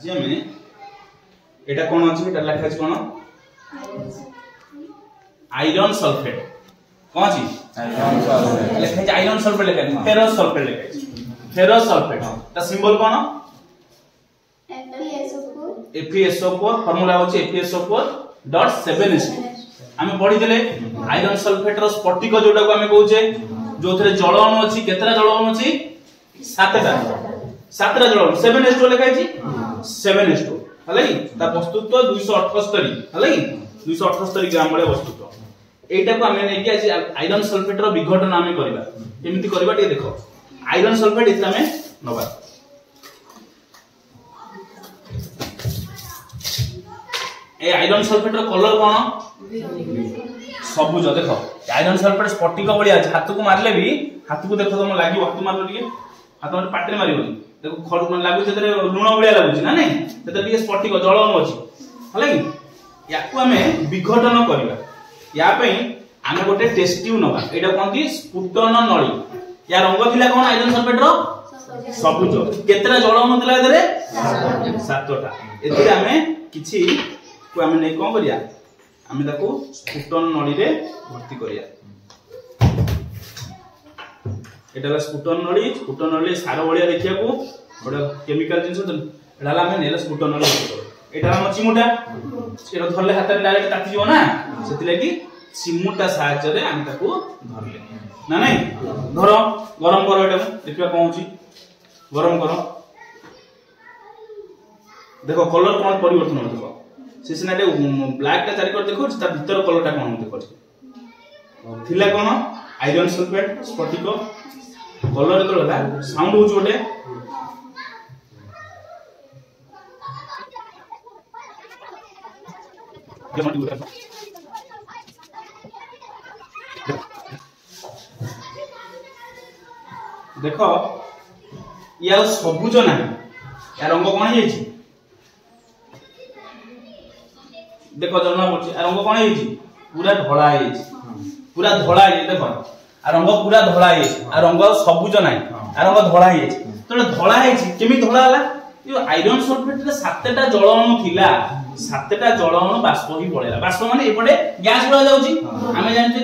जे में एटा कोन अछि एटा लिखा अछि कोन आयरन सल्फेट कोन अछि आयरन सल्फेट लिखा अछि आयरन सल्फेट लिखा अछि फेरस सल्फेट लिखा अछि फेरस सल्फेट ता सिंबल कोन FeSO4 फार्मूला होछि FeSO4.7H2 आमे पढि देले आयरन सल्फेट रो स्फटिक जोटा को आमे कहूचे जो थरे जल अणु अछि केतरा जल अणु अछि 7टा जल अणु 7H2 लिखा अछि 7H2 हलै ता वस्तुत्व 278 हलै 278 ग्राम बळे वस्तुत्व एटा को आमे नै कि आज आयरन सल्फेट रो विघटन आमे करबा केमिति करबा टे देखो आयरन सल्फेट इतला में नबा ए आयरन सल्फेट रो कलर कोन सबुज देखो आयरन सल्फेट स्फटिक बढिया अछि हाथ को मारले भी हाथ को देखो तुम लागि हाथ मारलो ଟିକେ हाथ मार पाटे मारिबो देखो खड़ मन लागु जेतरे लूण बढिया लागु छी ना नै तेते ଟିକେ स्फटिक जल अणु अछि हला कि याकू हमें विघटन करबा या पई आमे गोटे टेस्ट ट्यूब नबा एटा कोनती स्फुटन नळी या रंग थिला कोन आयरन सल्फेट रो सबुज केतरा जल अणु थिला एतरे 7टा एतरे हमें किछि को हमें नै कोन करिया आमे ताको स्फुटन नळी रे भर्ती करिया एटाला स्फुटन नळी सार बढिया देखिया को बडा केमिकल जिंस एटाला हमें नेला स्फुटन नळी भर्ती करो एटा हम चिमुटा एटा धरले हाथ रे डायरेक्ट ताती जीवो ना सेति लागि चिमुटा सहायता रे आमे ताको धरले ना नै धरो गरम करो एटा देखिया कोन होची गरम करो देखो कलर कोन परिवर्तन होतो सिसनाटे ब्लैक टा चारि कर देखो ता भीतर कलर टा कोन देखो थिला कोन आयरन सल्फेट स्फटिक कलर कलर साउंड होच गोटे देखो या सबुज ना या रंग कोन हे छी देखो जन्म पड़छि रंग कोन हे छी पूरा धळा हे छी पूरा धळा हे देखो आ रंग पूरा धळा हे आ रंग सबुज नाही आ रंग धळा हे छी तो धळा हे छी केमि धळा हला यो आयरन सल्फेट रे 7टा जल अणु थिला 7टा जल अणु बाष्प ही पळेला बाष्प माने एपटे गैस पळा जाउची आमे जानते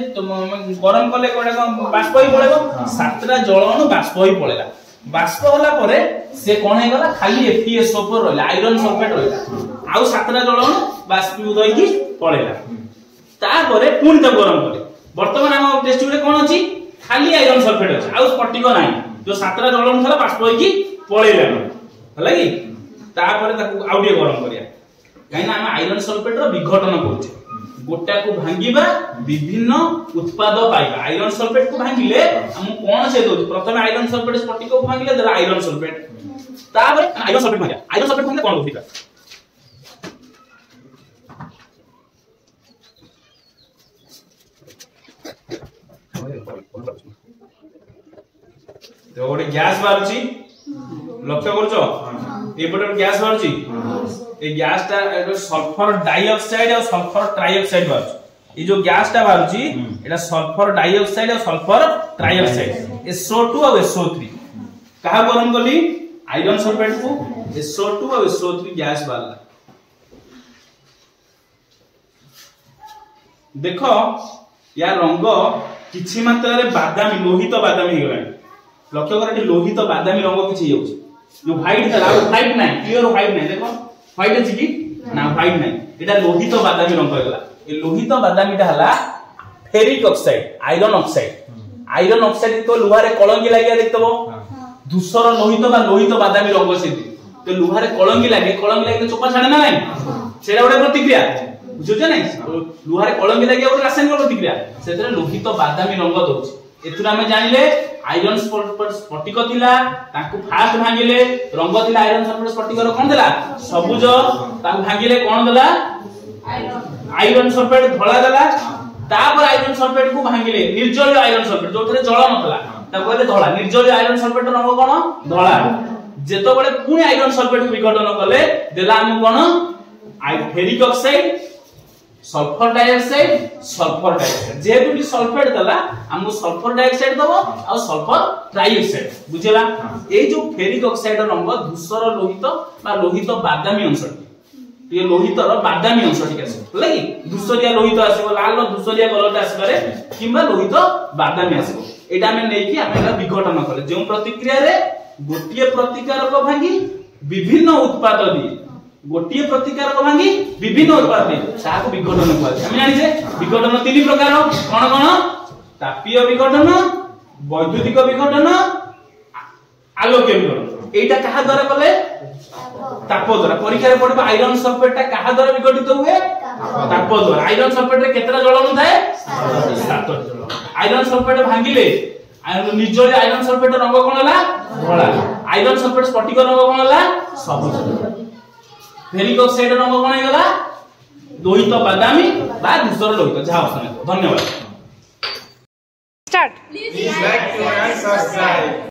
गरम कले कोडा बाष्प ही पळेबो 7टा जल अणु बाष्प ही पळेला बाष्प होला परे से कोन हे गला खाली FeSO4 रहला आयरन सल्फेट रहला आउ 7टा जल अणु बाष्पीभूत होई की पळेला ता परे पुन त गरम करे वर्तमान हम टेस्ट रे कोन अछि खाली आयरन सल्फेट अछि आउ स्फटिक नाही जो 7टा जल अणु थला बाष्प होई की पळेला हला की ता परे ताकू आउडिए गरम करिया काइना हम आयरन सल्फेट रो विघटन करूचे गोटा को भांगीबा विभिन्न उत्पाद पाइबा आयरन सल्फेट को भांगिले हम कोन से दो प्रथम आयरन सल्फेट स्फटिक को भांगिले दरा आयरन सल्फेट ताबे आयरन सल्फेट भांगिया आयरन सल्फेट भांगिले कोन होतिका तो गोटे गैस बारुची लक्ष्य करछो एपटे गैस बारुची ए गैस टा सल्फर डाइऑक्साइड और सल्फर ट्राइऑक्साइड बारुची ए जो गैस टा बारुची एटा सल्फर डाइऑक्साइड और सल्फर ट्राइऑक्साइड SO2 और SO3 कहा गरम कली आयरन सल्फेट को SO2 और SO3 गैस बारला देखो या रंग किछि मात्रा रे बादामी लोहित बादामी हो गलानी लक्ष्य कर लोहित बादामी रंग किछि होउची जो व्हाइट था व्हाइट नाही क्लियर व्हाइट नाही देखो व्हाइट अछि की ना व्हाइट नाही एटा लोहित बादामी रंग होगला ए लोहित बादामीटा हला फेरिक ऑक्साइड आयरन ऑक्साइड तो लुहा रे कलंगी लागिया देखतबो धूसर लोहित बा लोहित बादामी रंग सेति तो लुहा रे कलंगी लागे चोपा छाडे ना नाही सेडा गोटे प्रतिक्रिया बुझुछ नाही लुहा रे कलंगी लागिया गोटे रासायनिक प्रतिक्रिया सेतरे लोहित बादामी रंग दोछि एथुरा हम जानिले आयरन सल्फेट स्फटिक थिला ताकू फास्ट भांगिले रंग थिला आयरन सल्फेट स्फटिक रो कोन देला सबुज ताकू भांगिले कोन देला आयरन सल्फेट धळा देला तापर आयरन सल्फेट को भांगिले निर्जलीय आयरन सल्फेट जोथरे जल नथला ताको कहले धळा निर्जलीय आयरन सल्फेट रंग कोन धळा जेतो बळे पुनी आयरन सल्फेट को विघटन कले देला हम कोन फेरिक ऑक्साइड सल्फर डाइऑक्साइड जेहेतु सल्फेट दला हमको सल्फर डाइऑक्साइड दबो और सल्फर ट्राइऑक्साइड बुझला ए जो फेरिक ऑक्साइड रंग धूसर लोहित बा लोहित बादामी अंश ये लोहितर बादामी अंश ठीक आसे होला कि धूसरिया लोहित आसीबो लाल धूसरिया कलर आसीबारे किंबा लोहित बादामी आसीबो एटा हमें नै कि हमें विघटन करे जो प्रतिक्रिया रे गोटिए प्रतिकारक भांगी विभिन्न उत्पाद दिए गोटिए प्रतिकारक भांगी विभिन्न उत्पाद दिए ताको विघटन कहै हम जानि जे विघटन तीन प्रकार कोन कोन तापीय विघटन वैद्युतिक विघटन आलोकीय विघटन एटा कहा द्वारा कले ताप द्वारा परीक्षा रे पड़बा आयरन सल्फेट कहा द्वारा विघटित हुए ताप द्वारा आयरन सल्फेट रे केतरा जलन थाए 7 जलन आयरन सल्फेट भांगिले निर्जल आयरन सल्फेट रंग कोन हला धला आयरन सल्फेट स्फटिक रंग कोन हला सबुज फेरिक ऑक्साइड रंग कोन हेगला लोहित बादामी बा धूसर लोहित जहा ऑप्शन धन्यवाद start please like share and subscribe